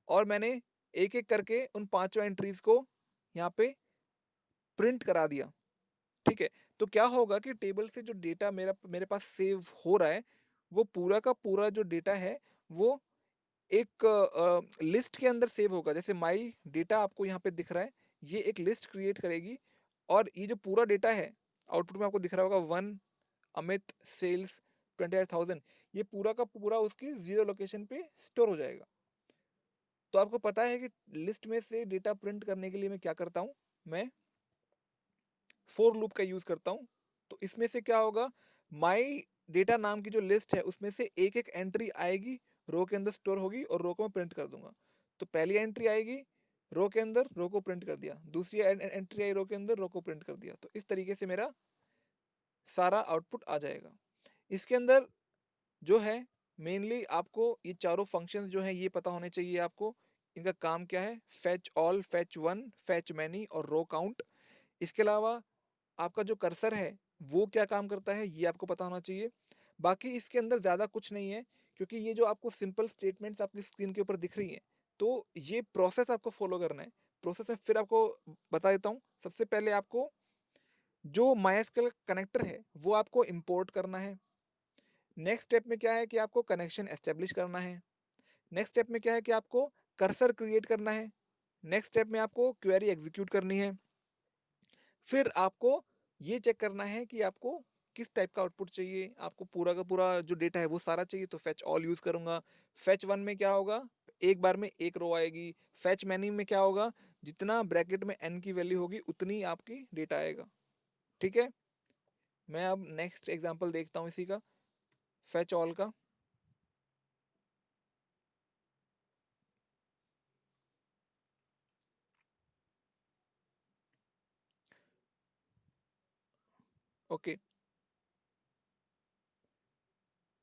और मैंने एक एक करके उन पांचों एंट्रीज को यहाँ पे प्रिंट करा दिया। ठीक है, तो क्या होगा कि टेबल से जो डेटा मेरे पास सेव हो रहा है, वो पूरा का पूरा जो डेटा है वो एक लिस्ट के अंदर सेव होगा। जैसे माई डेटा आपको यहाँ पे दिख रहा है, ये एक लिस्ट क्रिएट करेगी, और ये जो पूरा डेटा है आउटपुट में आपको दिख रहा होगा 1 अमित सेल्स 25,000, ये पूरा का पूरा उसकी जीरो लोकेशन पे स्टोर हो जाएगा। तो आपको पता है कि लिस्ट में से डेटा प्रिंट करने के लिए मैं क्या करता हूँ, मैं फोर लूप का यूज करता हूँ। तो इसमें से क्या होगा, माई डेटा नाम की जो लिस्ट है उसमें से एक एक एंट्री आएगी, रो के अंदर स्टोर होगी, और रो को मैं प्रिंट कर दूंगा। तो पहली एंट्री आएगी रो के अंदर, रो को प्रिंट कर दिया, दूसरी एंट्री आई रो के अंदर, रो को प्रिंट कर दिया। तो इस तरीके से मेरा सारा आउटपुट आ जाएगा। इसके अंदर जो है मेनली आपको ये चारों फंक्शंस जो हैं ये पता होने चाहिए आपको, इनका काम क्या है, fetch all, fetch one, fetch many और रो काउंट। इसके अलावा आपका जो कर्सर है वो क्या काम करता है ये आपको पता होना चाहिए। बाकी इसके अंदर ज़्यादा कुछ नहीं है, क्योंकि ये जो आपको सिंपल स्टेटमेंट्स आपकी स्क्रीन के ऊपर दिख रही हैं, तो ये प्रोसेस आपको फॉलो करना है। प्रोसेस में फिर आपको बता देता हूँ। सबसे पहले आपको जो MySQL कनेक्टर है वो आपको इंपोर्ट करना है। नेक्स्ट स्टेप में क्या है कि आपको कनेक्शन एस्टेब्लिश करना है। नेक्स्ट स्टेप में क्या है कि आपको कर्सर क्रिएट करना है। नेक्स्ट स्टेप में आपको क्वेरी एग्जीक्यूट करनी है। फिर आपको ये चेक करना है कि आपको किस टाइप का आउटपुट चाहिए, आपको पूरा का पूरा जो डेटा है वो सारा चाहिए तो फेच ऑल यूज करूंगा। फेच वन में क्या होगा, एक बार में एक रो आएगी। फेच मैनी में क्या होगा, जितना ब्रैकेट में एन की वैल्यू होगी उतनी आपकी डेटा आएगा। ठीक है, मैं अब नेक्स्ट एग्जांपल देखता हूँ इसी का, फेच ऑल का। ओके,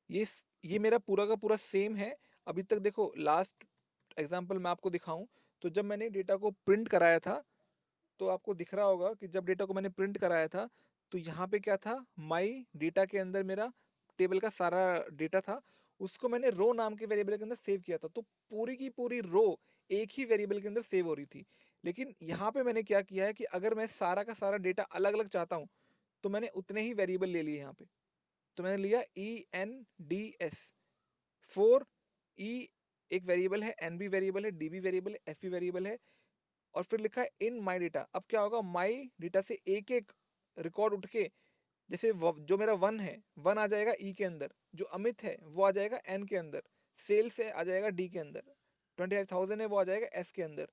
ये मेरा पूरा का पूरा सेम है। अभी तक देखो, लास्ट एग्जांपल मैं आपको दिखाऊं, तो जब मैंने डेटा को प्रिंट कराया था, तो आपको दिख रहा होगा कि जब डेटा को मैंने प्रिंट कराया था, तो यहाँ पे क्या था, माई डेटा के अंदर मेरा टेबल का सारा डेटा था, उसको मैंने रो नाम के वेरिएबल के अंदर सेव किया था, तो पूरी की पूरी रो एक ही वेरिएबल के अंदर सेव हो रही थी। लेकिन यहाँ पे मैंने क्या किया है कि अगर मैं सारा का सारा डेटा अलग अलग चाहता हूँ, तो मैंने उतने ही वेरिएबल ले लिए यहाँ पे। तो मैंने लिया ENDS, फोर ई एक वेरिएबल है, एन भी वेरिएबल है, डी भी वेरिएबल है, एस भी वेरिएबल है, और फिर लिखा है इन माई डेटा। अब क्या होगा, माई डेटा से एक एक रिकॉर्ड उठ के, जैसे जो मेरा वन है, वन आ जाएगा ई के अंदर, जो अमित है वो आ जाएगा एन के अंदर, सेल्स है आ जाएगा डी के अंदर, 25,000 है वो आ जाएगा एस के अंदर,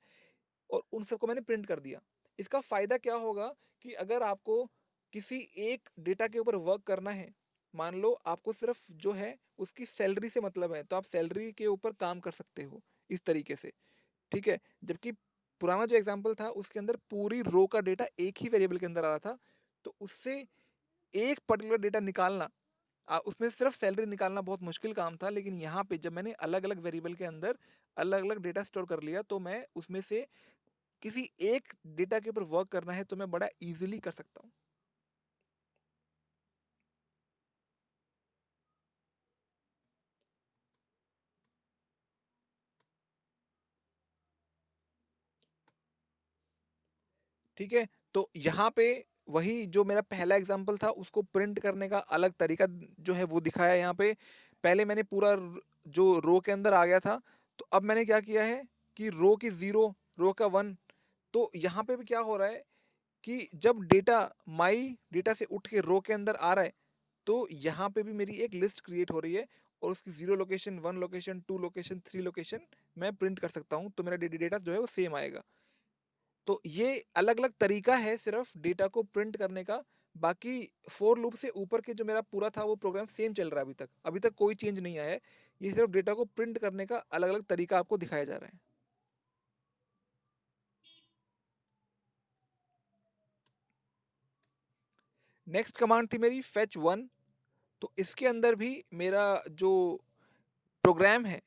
और उन सबको मैंने प्रिंट कर दिया। इसका फायदा क्या होगा कि अगर आपको किसी एक डेटा के ऊपर वर्क करना है, मान लो आपको सिर्फ जो है उसकी सैलरी से मतलब है, तो आप सैलरी के ऊपर काम कर सकते हो इस तरीके से। ठीक है, जबकि पुराना जो एग्जांपल था उसके अंदर पूरी रो का डेटा एक ही वेरिएबल के अंदर आ रहा था, तो उससे एक पर्टिकुलर डेटा निकालना, उसमें सिर्फ सैलरी निकालना बहुत मुश्किल काम था। लेकिन यहाँ पे जब मैंने अलग अलग वेरिएबल के अंदर अलग अलग डेटा स्टोर कर लिया, तो मैं उसमें से किसी एक डेटा के ऊपर वर्क करना है तो मैं बड़ा इजीली कर सकता हूँ। ठीक है, तो यहाँ पे वही जो मेरा पहला एग्जांपल था, उसको प्रिंट करने का अलग तरीका जो है वो दिखाया है यहाँ पे। पहले मैंने पूरा जो रो के अंदर आ गया था, तो अब मैंने क्या किया है कि रो की जीरो, रो का वन, तो यहाँ पे भी क्या हो रहा है कि जब डेटा माई डेटा से उठ के रो के अंदर आ रहा है, तो यहाँ पे भी मेरी एक लिस्ट क्रिएट हो रही है, और उसकी zero location, one location, two location, three location मैं प्रिंट कर सकता हूँ, तो मेरा डेटा जो है वो सेम आएगा। तो ये अलग अलग तरीका है सिर्फ डेटा को प्रिंट करने का। बाकी फोर लूप से ऊपर के जो मेरा पूरा था वो प्रोग्राम सेम चल रहा है, अभी तक कोई चेंज नहीं आया है। ये सिर्फ डेटा को प्रिंट करने का अलग अलग तरीका आपको दिखाया जा रहा है। नेक्स्ट कमांड थी मेरी फेच वन। तो इसके अंदर भी मेरा जो प्रोग्राम है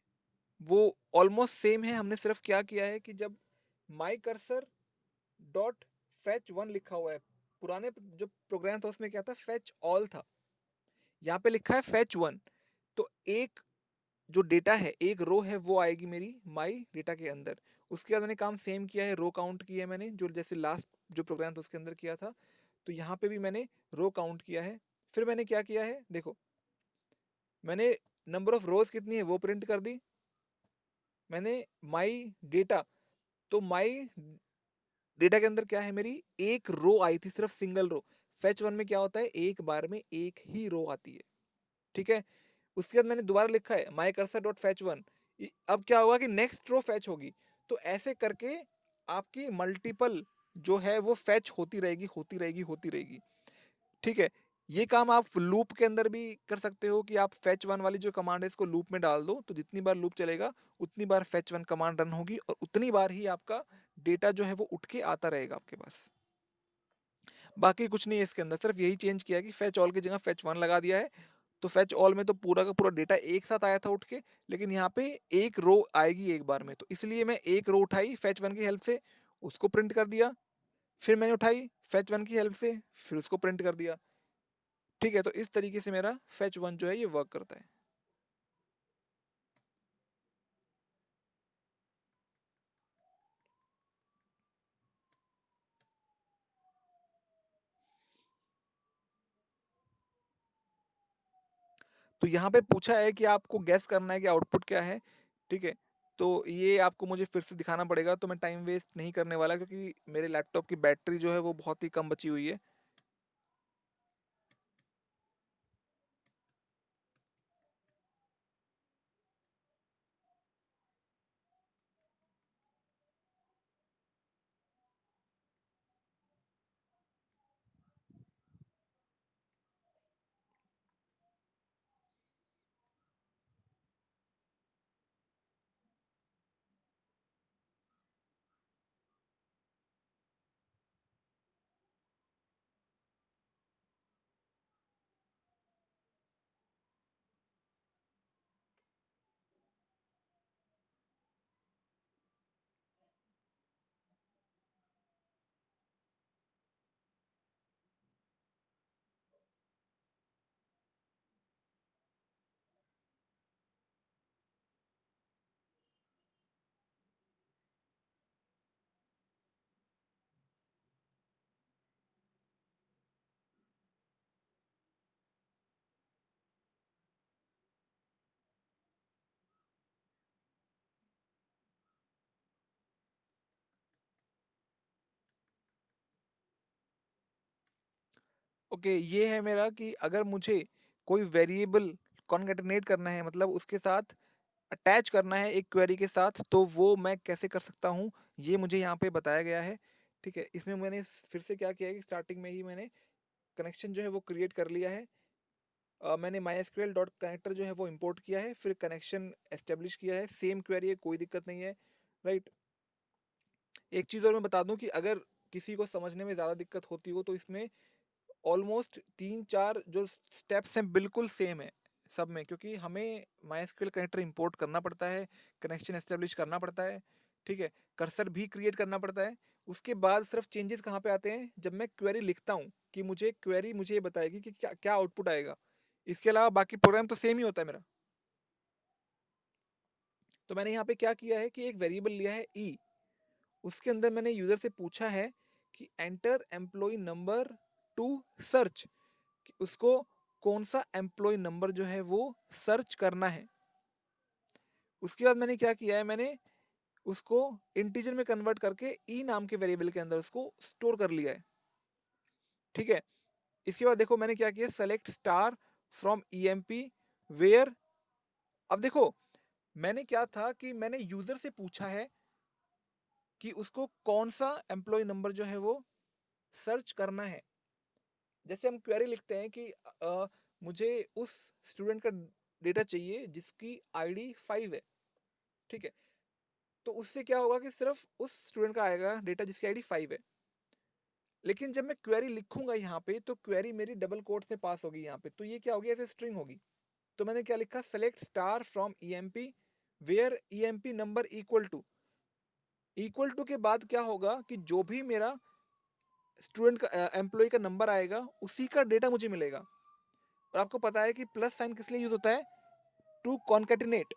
वो ऑलमोस्ट सेम है। हमने सिर्फ क्या किया है कि जब माई कर्सर डॉट फेच वन लिखा हुआ है, पुराने जो प्रोग्राम था उसमें क्या था, फेच ऑल था, यहाँ पे लिखा है फेच वन। तो एक जो डेटा है, एक रो है, वो आएगी मेरी माई डेटा के अंदर। उसके बाद मैंने काम सेम किया है, रो काउंट किया है मैंने, जो जैसे लास्ट जो प्रोग्राम था उसके अंदर किया था, तो यहाँ पे भी मैंने रो काउंट किया है। फिर मैंने क्या किया है, देखो, मैंने नंबर ऑफ रोज कितनी है वो प्रिंट कर दी। मैंने माई डेटा, तो माई डेटा के अंदर क्या है, मेरी एक रो आई थी, सिर्फ सिंगल रो। फेच वन में क्या होता है, एक बार में एक ही रो आती है। ठीक है, उसके बाद मैंने दोबारा लिखा है माई कर्सर डॉट फैच वन। अब क्या होगा कि नेक्स्ट रो फैच होगी। तो ऐसे करके आपकी मल्टीपल जो है वो फैच होती रहेगी, होती रहेगी, होती रहेगी। ठीक है, ये काम आप लूप के अंदर भी कर सकते हो कि आप फैच वन वाली जो कमांड है इसको लूप में डाल दो, तो जितनी बार लूप चलेगा उतनी बार फैच वन कमांड रन होगी, और उतनी बार ही आपका डेटा जो है वो उठ के आता रहेगा आपके पास। बाकी कुछ नहीं है इसके अंदर, सिर्फ यही चेंज किया है कि फैच ऑल की जगह फैच वन लगा दिया है। तो फेच ऑल में तो पूरा का पूरा डेटा एक साथ आया था उठ के, लेकिन यहाँ पे एक रो आएगी एक बार में, तो इसलिए मैं एक रो उठाई फेच वन की हेल्प से, उसको प्रिंट कर दिया। फिर मैंने उठाई फेच वन की हेल्प से, फिर उसको प्रिंट कर दिया। ठीक है, तो इस तरीके से मेरा फेच वन जो है ये वर्क करता है। तो यहाँ पे पूछा है कि आपको गैस करना है कि आउटपुट क्या है। ठीक है, तो ये आपको मुझे फिर से दिखाना पड़ेगा, तो मैं टाइम वेस्ट नहीं करने वाला, क्योंकि मेरे लैपटॉप की बैटरी जो है वो बहुत ही कम बची हुई है। ओके, ये है मेरा कि अगर मुझे कोई वेरिएबल कॉन्केटिनेट करना है, मतलब उसके साथ अटैच करना है एक क्वेरी के साथ, तो वो मैं कैसे कर सकता हूँ, ये मुझे यहाँ पे बताया गया है। ठीक है, इसमें मैंने फिर से क्या किया है कि स्टार्टिंग में ही मैंने कनेक्शन जो है वो क्रिएट कर लिया है। मैंने MySQL डॉट कनेक्टर जो है वो इंपोर्ट किया है, फिर कनेक्शन एस्टेब्लिश किया है, सेम क्वेरी है, कोई दिक्कत नहीं है। राइट। एक चीज़ और मैं बता दूं कि अगर किसी को समझने में ज़्यादा दिक्कत होती हो तो इसमें ऑलमोस्ट 3-4 जो स्टेप्स हैं बिल्कुल सेम है सब में, क्योंकि हमें MySQL कनेक्टर इंपोर्ट करना पड़ता है, कनेक्शन एस्टेब्लिश करना पड़ता है, ठीक है, कर्सर भी क्रिएट करना पड़ता है। उसके बाद सिर्फ चेंजेस कहाँ पे आते हैं, जब मैं क्वेरी लिखता हूँ कि मुझे क्वेरी मुझे ये बताएगी कि क्या क्या आउटपुट आएगा। इसके अलावा बाकी प्रोग्राम तो सेम ही होता है मेरा। तो मैंने यहाँ पे क्या किया है कि एक वेरिएबल लिया है ई, उसके अंदर मैंने यूज़र से पूछा है कि enter employee number to search, कि उसको कौन सा एम्प्लॉय नंबर जो है वो सर्च करना है। उसके बाद मैंने क्या किया है, मैंने उसको इंटीजर में कन्वर्ट करके ई नाम के वेरिएबल के अंदर उसको स्टोर कर लिया है। ठीक है, इसके बाद देखो मैंने क्या किया, select star from EMP where. अब देखो मैंने क्या था कि मैंने यूजर से पूछा है कि उसको कौन सा एम्प्लॉय नंबर जो है वो सर्च करना है। जैसे हम क्वेरी लिखते हैं कि मुझे उस स्टूडेंट का डेटा चाहिए जिसकी आईडी 5 है। ठीक है, तो उससे क्या होगा कि सिर्फ उस स्टूडेंट का आएगा डेटा जिसकी आईडी 5 है। लेकिन जब मैं क्वेरी लिखूंगा यहाँ पे तो क्वेरी मेरी डबल कोट्स में पास होगी यहाँ पे, तो ये क्या होगी, ऐसे स्ट्रिंग होगी। तो मैंने क्या लिखा, select star from EMP where EMP number equal to के बाद क्या होगा कि जो भी मेरा स्टूडेंट का एम्प्लॉय का नंबर आएगा उसी का डेटा मुझे मिलेगा। और आपको पता है कि प्लस साइन किस लिए यूज होता है, टू कॉन्केटिनेट,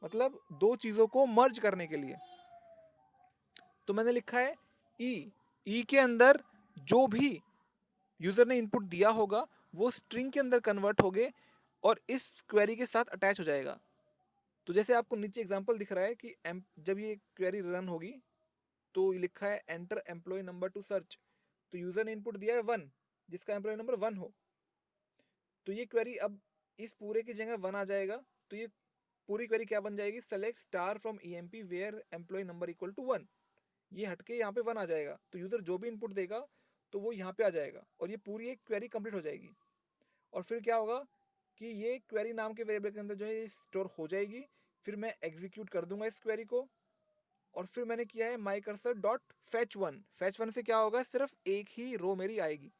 मतलब दो चीजों को मर्ज करने के लिए। तो मैंने लिखा है ई के अंदर जो भी यूजर ने इनपुट दिया होगा वो स्ट्रिंग के अंदर कन्वर्ट हो गए और इस क्वेरी के साथ अटैच हो जाएगा। तो जैसे आपको नीचे एग्जांपल दिख रहा है कि जब ये क्वेरी रन होगी तो लिखा है enter employee number to search, तो यूजर ने इनपुट दिया है 1, जिसका एम्प्लॉय नंबर 1 हो। तो ये क्वेरी अब इस पूरे की जगह 1 आ जाएगा। तो ये पूरी क्वेरी क्या बन जाएगी, select star from EMP where employee number equal to 1। ये हटके यहाँ पे 1 आ जाएगा, तो यूजर जो भी इनपुट देगा तो वो यहाँ पे आ जाएगा और ये पूरी एक क्वेरी कंप्लीट हो जाएगी। और फिर क्या होगा कि ये क्वेरी नाम के वेरिएबल के अंदर जो है स्टोर हो जाएगी। फिर मैं एग्जीक्यूट कर दूंगा इस क्वेरी को। और फिर मैंने किया है माई कर्सर डॉट फैच वन से क्या होगा, सिर्फ एक ही रो मेरी आएगी।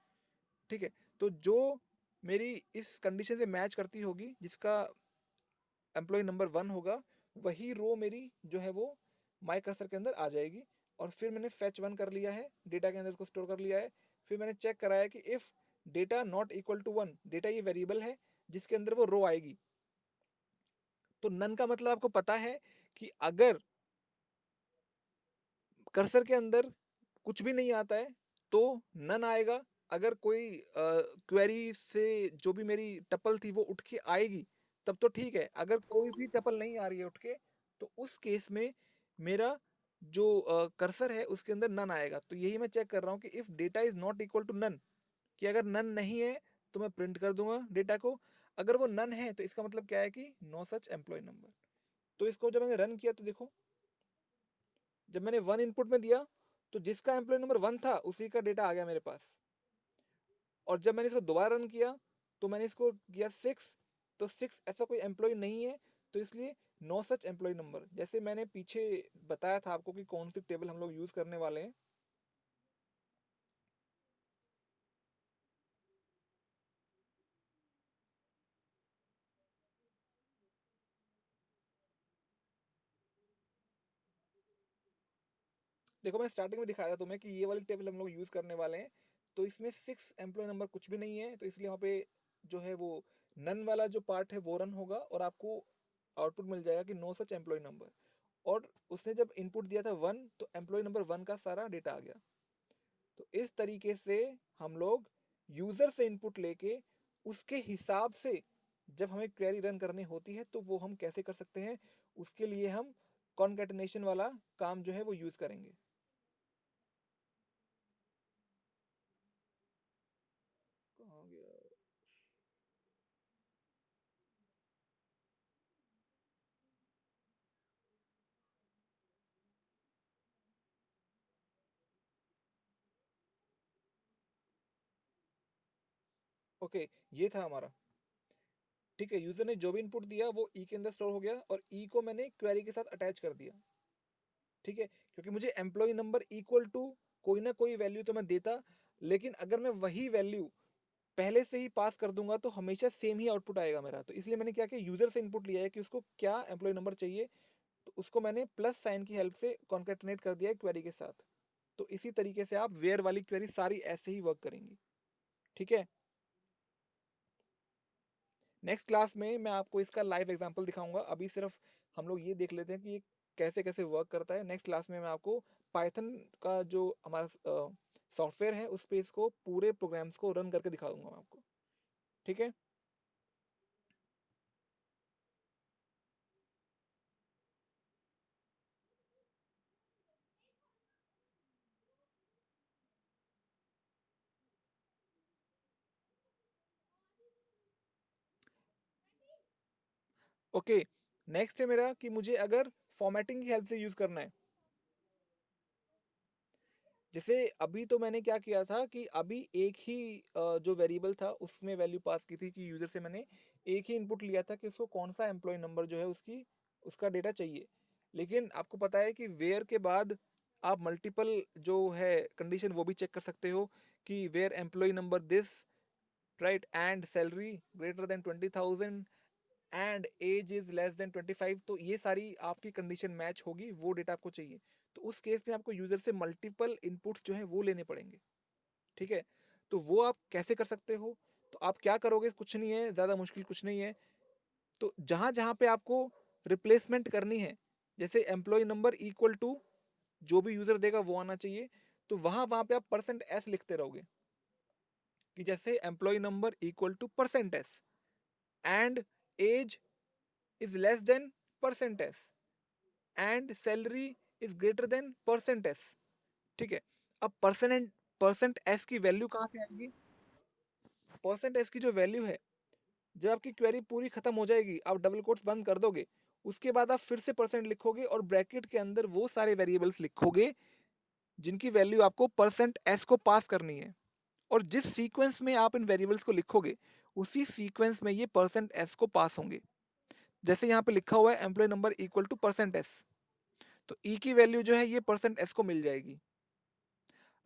ठीक है, तो जो मेरी इस कंडीशन से मैच करती होगी, जिसका एम्प्लॉय नंबर 1 होगा, वही रो मेरी जो है वो माई कर्सर के अंदर आ जाएगी। और फिर मैंने फैच 1 कर लिया है, डेटा के अंदर उसको स्टोर कर लिया है। फिर मैंने चेक कराया कि if data not equal to 1, data ये वेरिएबल है जिसके अंदर वो रो आएगी। तो नन का मतलब आपको पता है कि अगर कर्सर के अंदर कुछ भी नहीं आता है तो नन आएगा। अगर कोई क्वेरी से जो भी मेरी टपल थी वो उठ के आएगी तब तो ठीक है, अगर कोई भी टपल नहीं आ रही है उठ के, तो उस केस में मेरा जो कर्सर है उसके अंदर नन आएगा। तो यही मैं चेक कर रहा हूँ कि if data is not equal to none, कि अगर नन नहीं है तो मैं प्रिंट कर दूंगा डेटा को। अगर वो नन है तो इसका मतलब क्या है कि नो सच एम्प्लॉय नंबर। तो इसको जब मैंने रन किया तो देखो, जब मैंने 1 इनपुट में दिया तो जिसका एम्प्लॉय नंबर 1 था उसी का डेटा आ गया मेरे पास। और जब मैंने इसको दोबारा रन किया तो मैंने इसको किया 6, तो 6 ऐसा कोई एम्प्लॉय नहीं है, तो इसलिए नो सच एम्प्लॉय नंबर। जैसे मैंने पीछे बताया था आपको कि कौन सी टेबल हम लोग यूज़ करने वाले हैं। देखो मैं स्टार्टिंग में दिखाया था तुम्हें कि ये वाली टेबल हम लोग यूज़ करने वाले हैं। तो इसमें 6 एम्प्लॉय नंबर कुछ भी नहीं है, तो इसलिए वहाँ पे जो है वो नन वाला जो पार्ट है वो रन होगा और आपको आउटपुट मिल जाएगा कि नो सच एम्प्लॉय नंबर। और उसने जब इनपुट दिया था 1, तो एम्प्लॉय नंबर 1 का सारा डेटा आ गया। तो इस तरीके से हम लोग यूज़र से इनपुट लेके उसके हिसाब से जब हमें क्वेरी रन करनी होती है तो वो हम कैसे कर सकते हैं, उसके लिए हम कॉन्कैटिनेशन वाला काम जो है वो यूज़ करेंगे। कहाँ ओके, ये था हमारा। ठीक है, यूजर ने जो भी इनपुट दिया वो ई के अंदर स्टोर हो गया, और ई को मैंने क्वेरी के साथ अटैच कर दिया। ठीक है, क्योंकि मुझे एम्प्लॉय नंबर इक्वल टू कोई ना कोई वैल्यू तो मैं देता, लेकिन अगर मैं वही वैल्यू पहले से ही पास कर दूंगा तो हमेशा सेम ही आउटपुट आएगा मेरा। तो इसलिए मैंने क्या किया, यूजर से इनपुट लिया है कि उसको क्या एम्प्लॉय नंबर चाहिए, तो उसको मैंने प्लस साइन की हेल्प से कॉन्केटनेट कर दिया है क्वेरी के साथ। तो इसी तरीके से आप वेयर वाली क्वेरी सारी ऐसे ही वर्क करेंगी। ठीक है, नेक्स्ट क्लास में मैं आपको इसका लाइव एग्जांपल दिखाऊंगा। अभी सिर्फ हम लोग ये देख लेते हैं कि ये कैसे कैसे वर्क करता है। नेक्स्ट क्लास में मैं आपको पाइथन का जो हमारा सॉफ्टवेयर है उस पे इसको पूरे प्रोग्राम्स को रन करके दिखा दूंगा मैं आपको। ठीक है, ओके। नेक्स्ट है मेरा कि मुझे अगर फॉर्मेटिंग की हेल्प से यूज करना है। जैसे अभी तो मैंने क्या किया था कि अभी एक ही जो वेरिएबल था उसमें वैल्यू पास की थी कि यूजर से मैंने एक ही इनपुट लिया था कि उसको कौन सा एम्प्लॉय नंबर जो है उसकी उसका डेटा चाहिए। लेकिन आपको पता है कि वेयर के बाद आप मल्टीपल जो है कंडीशन वो भी चेक कर सकते हो कि where employee number this, right, and salary greater than 20,000 and age is less than 25। तो ये सारी आपकी कंडीशन मैच होगी, वो डेटा आपको चाहिए। तो उस केस में आपको यूजर से मल्टीपल इनपुट्स जो है वो लेने पड़ेंगे। ठीक है, तो वो आप कैसे कर सकते हो? तो आप क्या करोगे, कुछ नहीं है, ज़्यादा मुश्किल कुछ नहीं है। तो जहाँ जहाँ पे आपको रिप्लेसमेंट करनी है, जैसे एम्प्लॉय नंबर इक्वल टू जो भी यूज़र देगा वो आना चाहिए, तो वहाँ वहाँ पे आप परसेंट एस लिखते रहोगे कि जैसे employee number equal to percent S and age is less than percent S and salary is greater than percent S. ठीक है, अब परसेंट एस की वैल्यू कहाँ से आएगी? परसेंट एस की जो वैल्यू है, जब आपकी क्वेरी पूरी खत्म हो जाएगी, आप डबल कोट्स बंद कर दोगे, उसके बाद आप फिर से परसेंट लिखोगे और ब्रैकेट के अंदर वो सारे वेरिएबल्स लिखोगे जिनकी वैल्यू आपको परसेंट एस को पास करनी है। और जिस सीक्वेंस में आप इन वेरिएबल्स को लिखोगे उसी सीक्वेंस में ये परसेंट एस को पास होंगे। जैसे यहाँ पे लिखा हुआ है employee number equal to percent S, तो ई की वैल्यू जो है ये परसेंट एस को मिल जाएगी।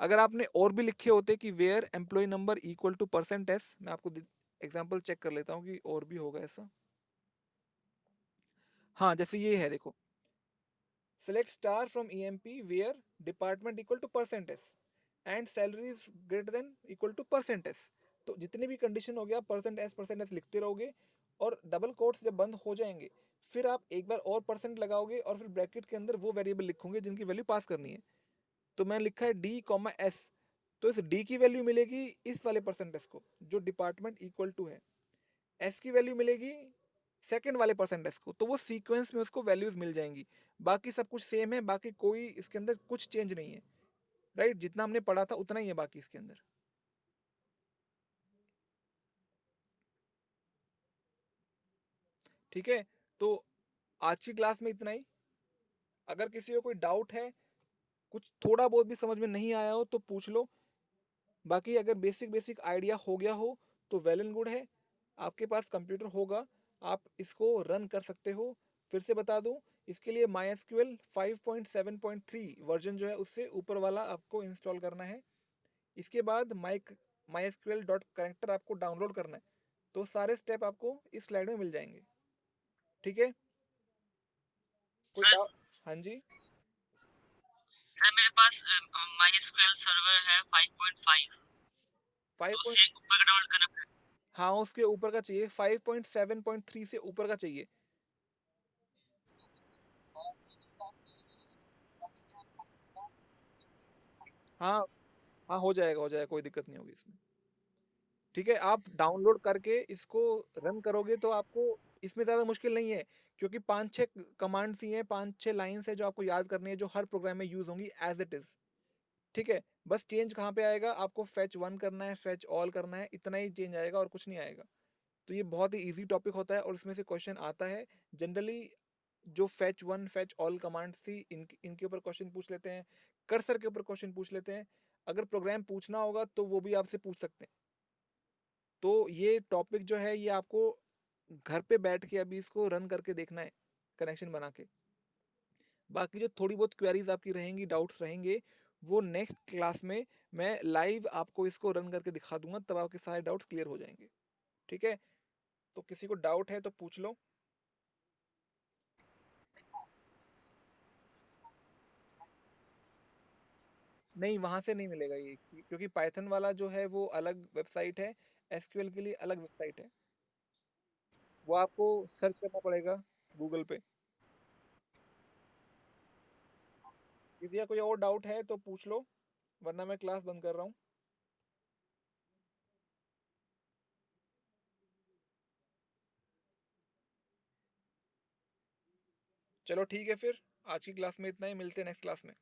अगर आपने और भी लिखे होते कि where employee number equal to percent S, मैं आपको एग्जांपल चेक कर लेता हूँ कि और भी होगा ऐसा। हाँ, जैसे ये है देखो, select star from EMP where department equal to percent S and salary is greater than equal to percent S. तो जितने भी कंडीशन हो गया परसेंट एस लिखते रहोगे, और डबल कोट्स जब बंद हो जाएंगे फिर आप एक बार और परसेंट लगाओगे और फिर ब्रैकेट के अंदर वो वेरिएबल लिखोगे जिनकी वैल्यू पास करनी है। तो मैंने लिखा है डी कॉमा एस, तो इस डी की वैल्यू मिलेगी इस वाले परसेंट एस को जो डिपार्टमेंट इक्वल टू है, एस की वैल्यू मिलेगी सेकंड वाले परसेंट एस को, तो वो सीक्वेंस में उसको वैल्यूज मिल जाएंगी। बाकी सब कुछ सेम है, बाकी कोई इसके अंदर कुछ चेंज नहीं है, राइट, जितना हमने पढ़ा था उतना ही है बाकी इसके अंदर। ठीक है, तो आज की क्लास में इतना ही। अगर किसी को कोई डाउट है, कुछ थोड़ा बहुत भी समझ में नहीं आया हो तो पूछ लो। बाकी अगर बेसिक बेसिक आइडिया हो गया हो तो वेल एंड गुड है, आपके पास कंप्यूटर होगा, आप इसको रन कर सकते हो। फिर से बता दूं, इसके लिए माई एस क्यू एल 5.7.3 वर्जन जो है उससे ऊपर वाला आपको इंस्टॉल करना है। इसके बाद my S Q L dot connector आपको डाउनलोड करना है। तो सारे स्टेप आपको इस स्लाइड में मिल जाएंगे। ठीक है, कोई सर डाउट? हाँ जी, सर मेरे पास MySQL सर्वर है 5.5, फाइव तो पॉइंट उसे ऊपर का डाउनलोड करना पड़ेगा। हाँ, उसके ऊपर का चाहिए, 5.7.3 से ऊपर का चाहिए। हाँ, हाँ, हो जाएगा, कोई दिक्कत नहीं होगी इसमें। ठीक है, आप डाउनलोड करके इसको रन करोगे तो आपको इसमें ज़्यादा मुश्किल नहीं है, क्योंकि 5-6 कमांड्स ही हैं, 5-6 लाइन्स है जो आपको याद करनी है, जो हर प्रोग्राम में यूज़ होंगी एज इट इज़। ठीक है, बस चेंज कहाँ पे आएगा, आपको फैच वन करना है, फैच ऑल करना है, इतना ही चेंज आएगा और कुछ नहीं आएगा। तो ये बहुत ही इजी टॉपिक होता है और इसमें से क्वेश्चन आता है जनरली। जो fetch one fetch all commands थी इनके ऊपर क्वेश्चन पूछ लेते हैं, कर्सर के ऊपर क्वेश्चन पूछ लेते हैं। अगर प्रोग्राम पूछना होगा तो वो भी आपसे पूछ सकते हैं। तो ये टॉपिक जो है ये आपको घर पे बैठ के अभी इसको रन करके देखना है, कनेक्शन बना के। बाकी जो थोड़ी बहुत क्वेरीज आपकी रहेंगी, डाउट्स रहेंगे, वो नेक्स्ट क्लास में मैं लाइव आपको इसको रन करके दिखा दूंगा, तब आपके सारे डाउट्स क्लियर हो जाएंगे। ठीक है, तो किसी को डाउट है तो पूछ लो। नहीं, वहां से नहीं मिलेगा ये, क्योंकि पाइथन वाला जो है वो अलग वेबसाइट है, एसक्यूएल के लिए अलग वेबसाइट है, वो आपको सर्च करना पड़ेगा गूगल पे। किसी का कोई और डाउट है तो पूछ लो, वरना मैं क्लास बंद कर रहा हूँ। चलो ठीक है फिर, आज की क्लास में इतना ही, मिलते हैं नेक्स्ट क्लास में।